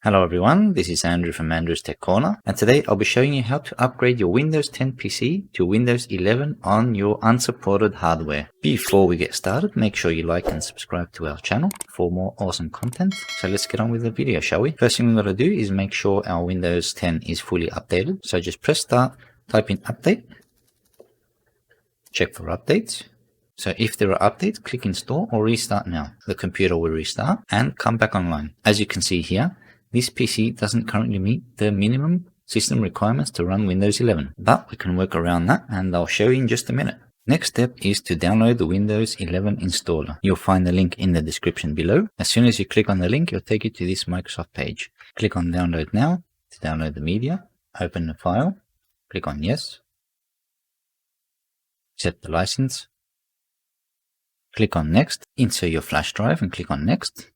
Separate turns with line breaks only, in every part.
Hello everyone, this is Andrew from Andrew's Tech Corner, and today I'll be showing you how to upgrade your Windows 10 PC to Windows 11 on your unsupported hardware. Before we get started, make sure you like and subscribe to our channel for more awesome content. So let's get on with the video, shall we? First thing we've got to do is make sure our Windows 10 is fully updated. So just press start, type in update, check for updates. So if there are updates, click install or restart now. The computer will restart and come back online. As you can see here, this PC doesn't currently meet the minimum system requirements to run Windows 11, but we can work around that and I'll show you in just a minute. Next step is to download the Windows 11 installer. You'll find the link in the description below. As soon as you click on the link, it'll take you to this Microsoft page. Click on download now to download the media, open the file, click on yes, set the license, click on next, insert your flash drive and click on next,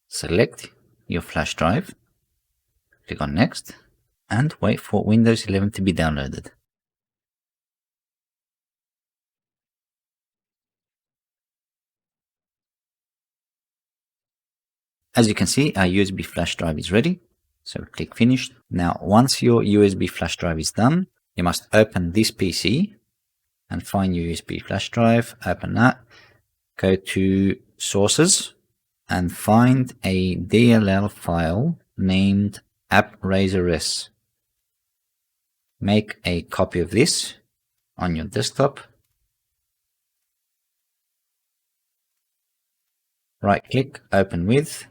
select your flash drive, click on next, and wait for Windows 11 to be downloaded. As you can see, our USB flash drive is ready, so click finish. Now once your USB flash drive is done, you must open this PC and find your USB flash drive, open that, go to sources, and find a DLL file named AppRaiserS. Make a copy of this on your desktop. Right click, open with,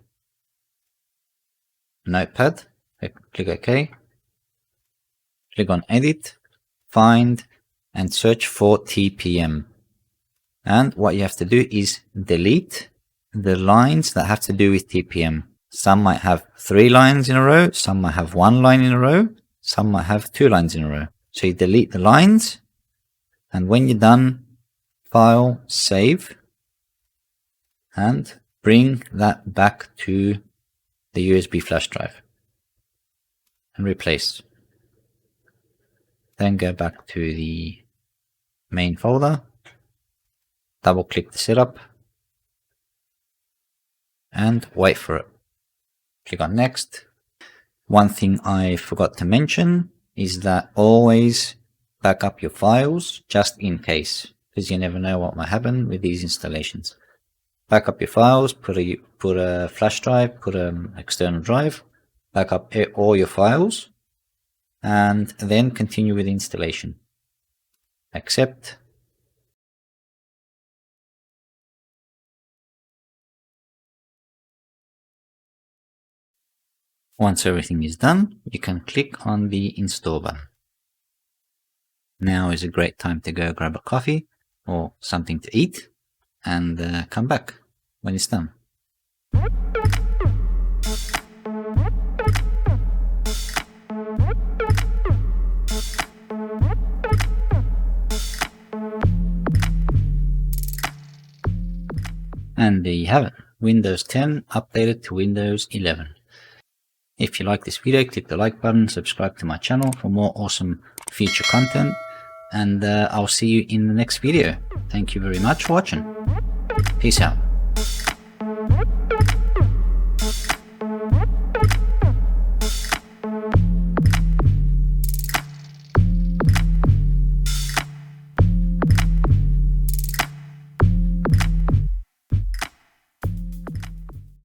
Notepad, click OK. Click on edit, find and search for TPM. And what you have to do is delete the lines that have to do with TPM. Some might have 3 lines in a row, some might have 1 line in a row, some might have 2 lines in a row. So you delete the lines, and when you're done, file, save, and bring that back to the USB flash drive and replace. Then go back to the main folder, double click the setup, and wait for it. Click on next. One thing I forgot to mention is that always back up your files just in case, because you never know what might happen with these installations. Back up your files, put a flash drive, put an external drive, back up all your files, and then continue with the installation. Accept. Once everything is done, you can click on the install button. Now is a great time to go grab a coffee or something to eat and come back when it's done. And there you have it, Windows 10 updated to Windows 11. If you like this video, click the like button, subscribe to my channel for more awesome future content, and I'll see you in the next video. Thank you very much for watching. Peace out.